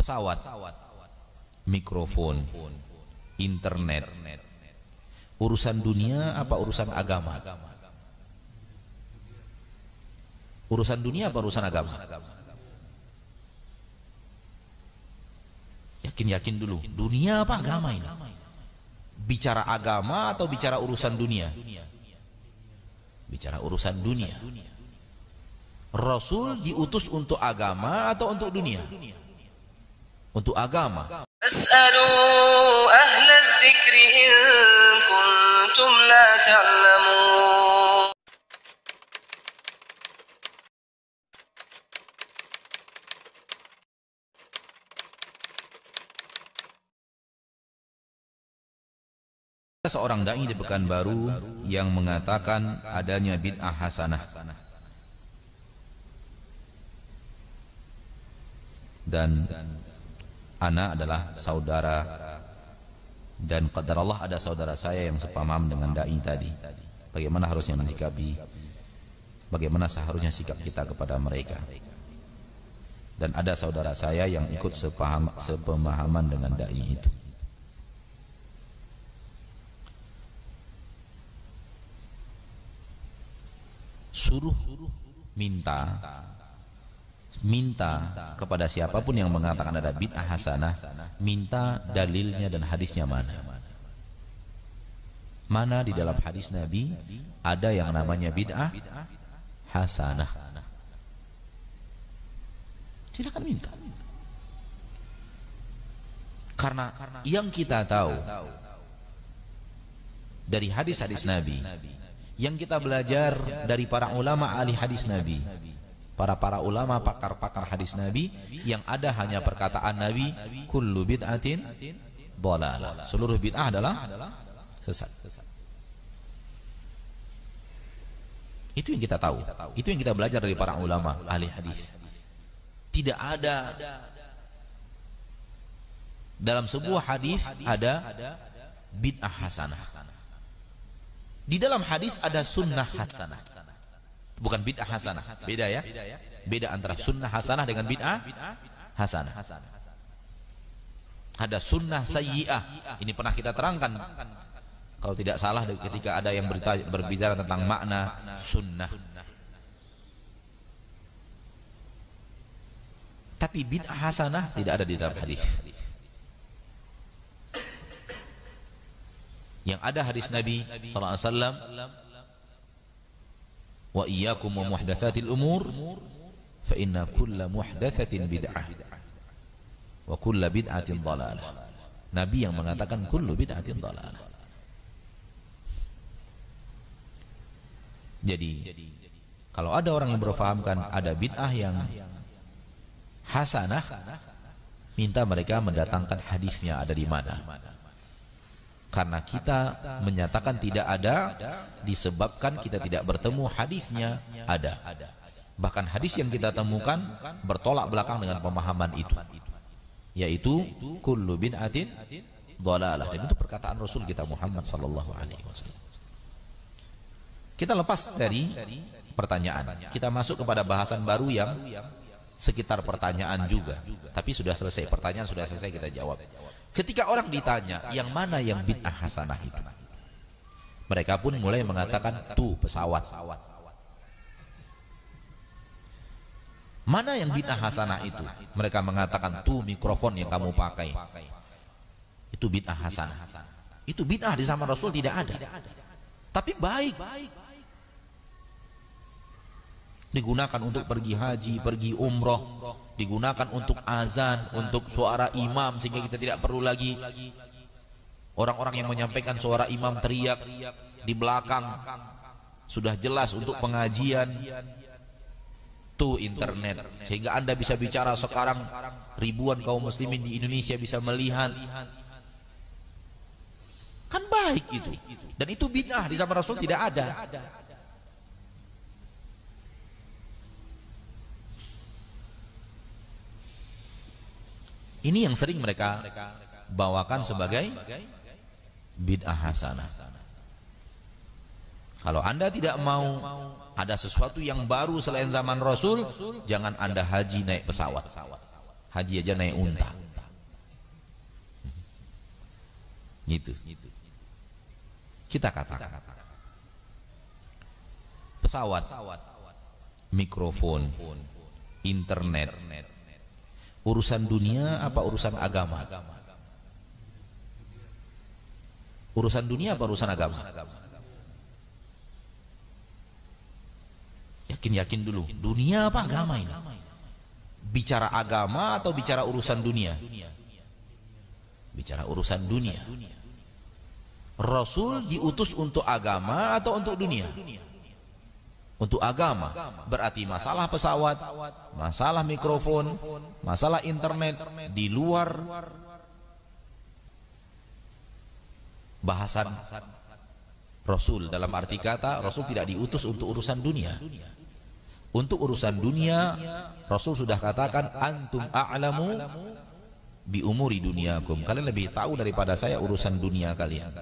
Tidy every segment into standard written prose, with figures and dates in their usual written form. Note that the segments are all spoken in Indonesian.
pesawat, mikrofon, internet. Urusan dunia apa urusan agama? Urusan dunia apa urusan agama? Yakin-yakin dulu, dunia apa agama ini? Bicara agama atau bicara urusan dunia? Bicara urusan dunia. Rasul diutus untuk agama atau untuk dunia? Untuk agama. As'alu ahla dzikri in kuntum la ta'lamun. Seorang dai di Pekanbaru yang mengatakan adanya bid'ah hasanah. Dan ana adalah saudara, dan qadar Allah ada saudara saya yang sepamam dengan dai tadi. Bagaimana harusnya mensikapi, bagaimana seharusnya sikap kita kepada mereka. Dan ada saudara saya yang ikut sepemahaman dengan dai itu. Suruh minta kepada siapapun yang mengatakan ada bid'ah hasanah, minta dalilnya dan hadisnya mana. Mana di dalam hadis Nabi ada yang namanya bid'ah hasanah. Silakan minta. Karena yang kita tahu dari hadis-hadis Nabi, yang kita belajar dari para ulama ahli hadis Nabi, para ulama pakar-pakar hadis Nabi, yang ada hanya perkataan Nabi, kullu bid'atin dhalalah. Seluruh bid'ah adalah sesat. Itu yang kita tahu. Itu yang kita belajar dari para ulama ahli hadis. Tidak ada dalam sebuah hadis ada bid'ah hasanah. Di dalam hadis ada sunnah hasanah, bukan bid'ah hasanah. Beda ya, beda antara sunnah hasanah dengan bid'ah hasanah. Ada sunnah sayyi'ah, ini pernah kita terangkan kalau tidak salah ketika ada yang berbicara tentang makna sunnah. Tapi bid'ah hasanah tidak ada di dalam hadis. Yang ada hadis Nabi sallallahu alaihi wasallam, wa iyyakum wa muhdatsatil umur fa inna kulla muhdatsatin bid'ah wa kulla bid'atin dhalalah. Nabi yang mengatakan kullu bid'atin dhalalah. Jadi kalau ada orang yang berfahamkan ada bid'ah yang hasanah, minta mereka mendatangkan hadisnya ada di mana. Karena kita menyatakan tidak ada disebabkan kita tidak bertemu hadisnya ada. Bahkan hadis yang kita temukan bertolak belakang dengan pemahaman itu, yaitu kullu bid'atin dhalalah. Dan itu perkataan Rasul kita Muhammad sallallahu alaihi wasallam. Kita lepas dari pertanyaan, kita masuk kepada bahasan baru yang sekitar pertanyaan juga. Tapi sudah selesai, pertanyaan sudah selesai, kita jawab. Ketika orang ditanya yang mana yang bid'ah hasanah itu, mereka pun mulai mengatakan tuh pesawat. Mana yang bid'ah hasanah itu? Mereka mengatakan tuh mikrofon yang kamu pakai. Itu bid'ah hasanah. Itu bid'ah di zaman Rasul tidak ada. Tapi baik. Digunakan untuk pergi haji, pergi umroh, digunakan untuk azan, untuk suara imam, sehingga kita tidak perlu lagi orang-orang yang menyampaikan suara imam teriak di belakang. Sudah jelas untuk pengajian. Tuh internet, sehingga Anda bisa bicara sekarang, ribuan kaum muslimin di Indonesia bisa melihat. Kan baik itu. Dan itu bid'ah, di zaman Rasul tidak ada. Ini yang sering mereka bawakan sebagai bid'ah hasanah. Kalau Anda tidak mau ada sesuatu yang baru selain zaman Rasul, jangan Anda haji naik pesawat. Haji aja naik unta. Gitu. Kita katakan pesawat, mikrofon, internet, urusan dunia apa urusan agama? Urusan dunia apa urusan agama? Yakin dulu, dunia apa agama ini? Bicara agama atau bicara urusan dunia? Bicara urusan dunia. Rasul diutus untuk agama atau untuk dunia? Untuk agama. Berarti masalah pesawat, masalah mikrofon, masalah internet di luar bahasan Rasul. Dalam arti kata, Rasul tidak diutus untuk urusan dunia. Untuk urusan dunia, Rasul sudah katakan, antum a'lamu bi umuri dunyakum. Kalian lebih tahu daripada saya urusan dunia kalian.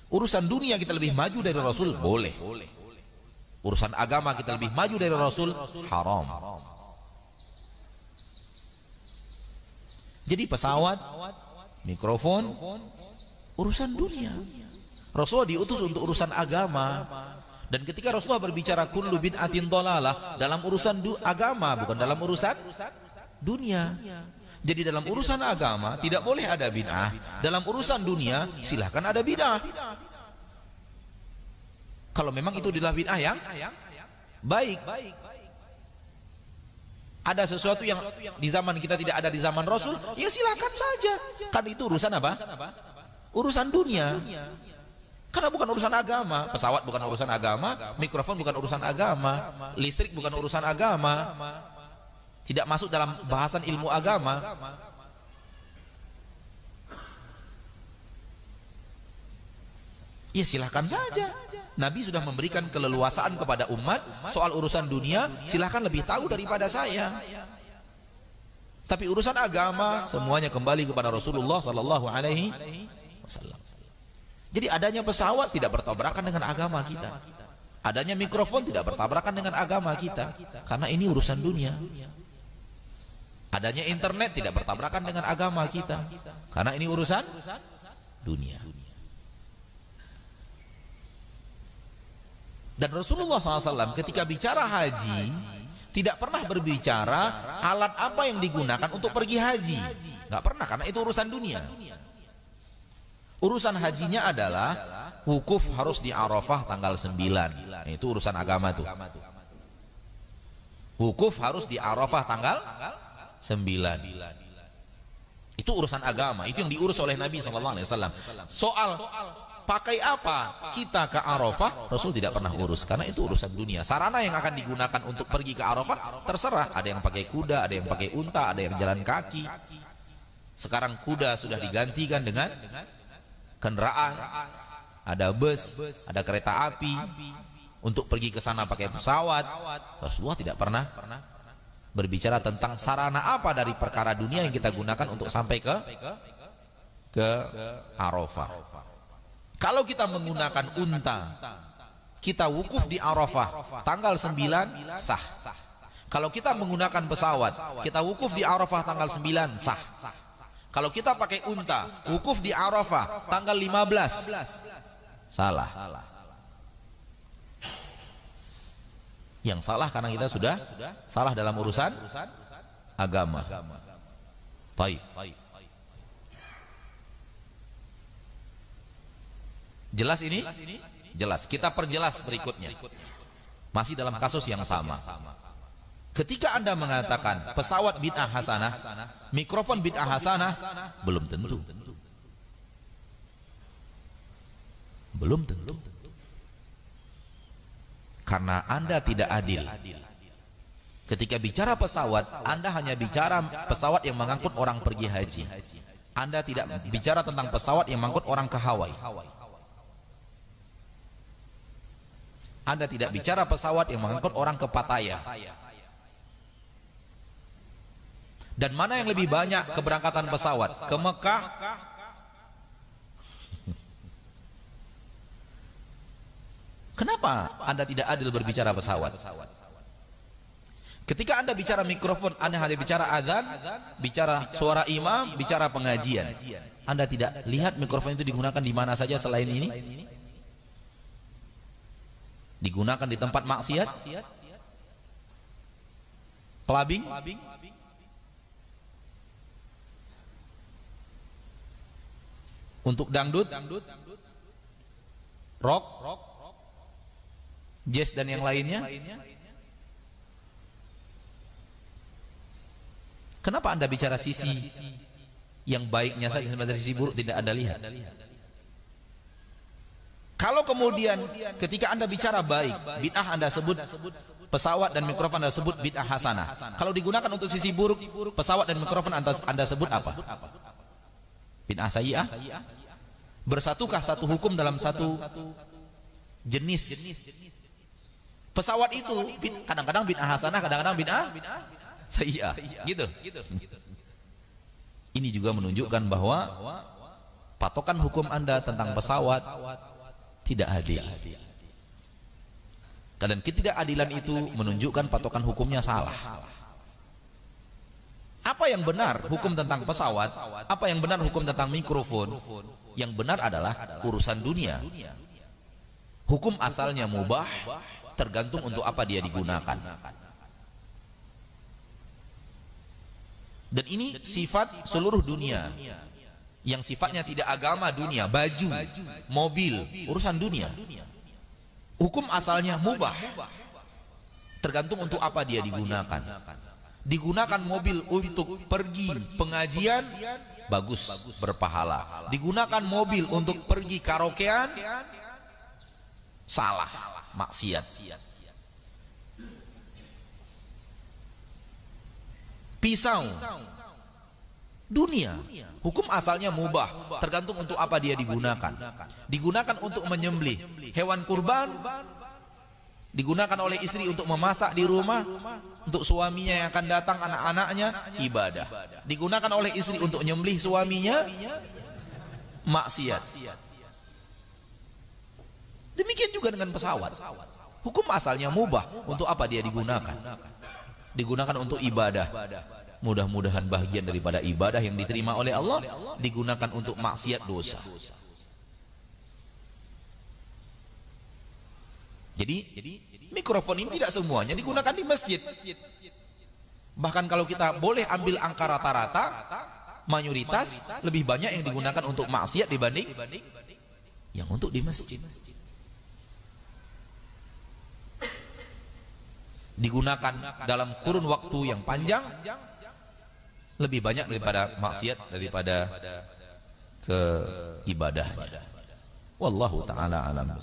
Urusan dunia kita lebih maju dari Rasul, boleh. Urusan agama kita lebih maju dari Rasul, haram. Jadi pesawat, mikrofon, urusan dunia. Rasulullah diutus untuk urusan agama. Dan ketika Rasulullah berbicara kullu bid'atin dhalalah, dalam urusan agama, bukan dalam urusan dunia. Jadi dalam urusan agama tidak boleh ada bid'ah. Dalam urusan dunia silahkan ada bid'ah. Kalau memang itu adalah bid'ah yang baik. Ada sesuatu yang di zaman kita tidak ada di zaman Rasul, ya silahkan saja. Kan itu urusan apa? Urusan dunia. Karena bukan urusan agama. Pesawat bukan urusan agama, mikrofon bukan urusan agama, listrik bukan urusan agama. Tidak masuk dalam bahasan ilmu agama. Ya silahkan saja. Nabi sudah memberikan keleluasaan kepada umat soal urusan dunia, silahkan lebih tahu daripada saya. Tapi urusan agama semuanya kembali kepada Rasulullah sallallahu alaihi wasallam. Jadi adanya pesawat tidak bertabrakan dengan agama kita. Adanya mikrofon tidak bertabrakan dengan agama kita, karena ini urusan dunia. Adanya internet tidak bertabrakan dengan agama kita, karena ini urusan dunia. Dan Rasulullah SAW ketika bicara haji tidak pernah berbicara alat apa yang digunakan untuk pergi haji. Nggak pernah, karena itu urusan dunia. Urusan hajinya adalah wukuf harus di Arafah tanggal 9. Itu urusan agama tuh. Wukuf harus di Arafah tanggal 9. Itu urusan agama, itu yang diurus oleh Nabi SAW. Soal pakai apa kita ke Arafah, Rasul tidak pernah urus, karena itu urusan dunia. Sarana yang akan digunakan untuk pergi ke Arafah terserah. Ada yang pakai kuda, ada yang pakai unta, ada yang jalan kaki. Sekarang kuda sudah digantikan dengan kendaraan, ada bus, ada kereta api. Untuk pergi ke sana pakai pesawat. Rasulullah tidak pernah berbicara tentang sarana apa dari perkara dunia yang kita gunakan untuk sampai ke Arafah. Kalau kita menggunakan unta, kita wukuf di Arafah tanggal 9 sah. Kalau kita menggunakan pesawat, kita wukuf di Arafah tanggal 9 sah. Kalau kita pakai unta, wukuf di Arafah tanggal 15 salah. Yang salah karena kita sudah salah dalam urusan agama. Baik. Jelas ini? Jelas. Kita perjelas berikutnya. Masih dalam kasus yang sama. Ketika Anda mengatakan pesawat bid'ah hasanah, mikrofon bid'ah hasanah, belum tentu. Belum tentu. Karena Anda tidak adil. Ketika bicara pesawat, Anda hanya bicara pesawat yang mengangkut orang pergi haji. Anda tidak bicara tentang pesawat yang mengangkut orang ke Hawaii. Anda tidak bicara pesawat yang mengangkut orang ke Pattaya. Dan mana yang lebih banyak keberangkatan pesawat? Ke Mekah? Kenapa Anda tidak adil berbicara pesawat? Ketika Anda bicara mikrofon, Anda hanya bicara azan, bicara suara imam, bicara pengajian. Anda tidak lihat mikrofon itu digunakan di mana saja selain ini? Digunakan di tempat maksiat, clubbing, untuk dangdut, rock, jazz dan yang lainnya. Kenapa Anda bicara sisi yang baiknya saja, sementara sisi buruk tidak Anda lihat? Kalau kemudian ketika Anda bicara baik, bid'ah Anda sebut pesawat dan mikrofon Anda sebut bid'ah hasanah. Kalau digunakan untuk sisi buruk, pesawat dan mikrofon Anda sebut apa? Bid'ah sayyi'ah. Bersatukah satu hukum dalam satu jenis? Pesawat itu kadang-kadang bid'ah hasanah, kadang-kadang bid'ah sayyi'ah. Gitu. Ini juga menunjukkan bahwa patokan hukum Anda tentang pesawat tidak adil. Dan ketidakadilan itu menunjukkan patokan hukumnya salah. Apa yang benar hukum tentang pesawat? Apa yang benar hukum tentang mikrofon? Yang benar adalah urusan dunia. Hukum asalnya mubah, tergantung untuk apa dia digunakan. Dan ini sifat seluruh dunia. Yang sifatnya tidak agama dunia, baju, mobil, urusan dunia. Hukum asalnya mubah, tergantung untuk apa dia digunakan. Digunakan mobil untuk pergi pengajian, bagus, berpahala. Digunakan mobil untuk pergi karaokean, salah, maksiat. Pisau, dunia, hukum asalnya mubah, tergantung untuk apa dia digunakan. Digunakan untuk menyembelih hewan kurban, digunakan oleh istri untuk memasak di rumah, untuk suaminya yang akan datang, anak-anaknya, ibadah. Digunakan oleh istri untuk menyembelih suaminya, maksiat. Demikian juga dengan pesawat. Hukum asalnya mubah, untuk apa dia digunakan? Digunakan untuk ibadah. Mudah-mudahan bagian daripada ibadah yang diterima oleh Allah digunakan untuk maksiat, dosa. Jadi mikrofon ini tidak semuanya digunakan di masjid. Bahkan kalau kita boleh ambil angka rata-rata, mayoritas lebih banyak yang digunakan untuk maksiat dibanding yang untuk di masjid. Digunakan dalam kurun waktu yang panjang, lebih banyak daripada maksiat, daripada ke ibadahnya. Wallahu ta'ala alam.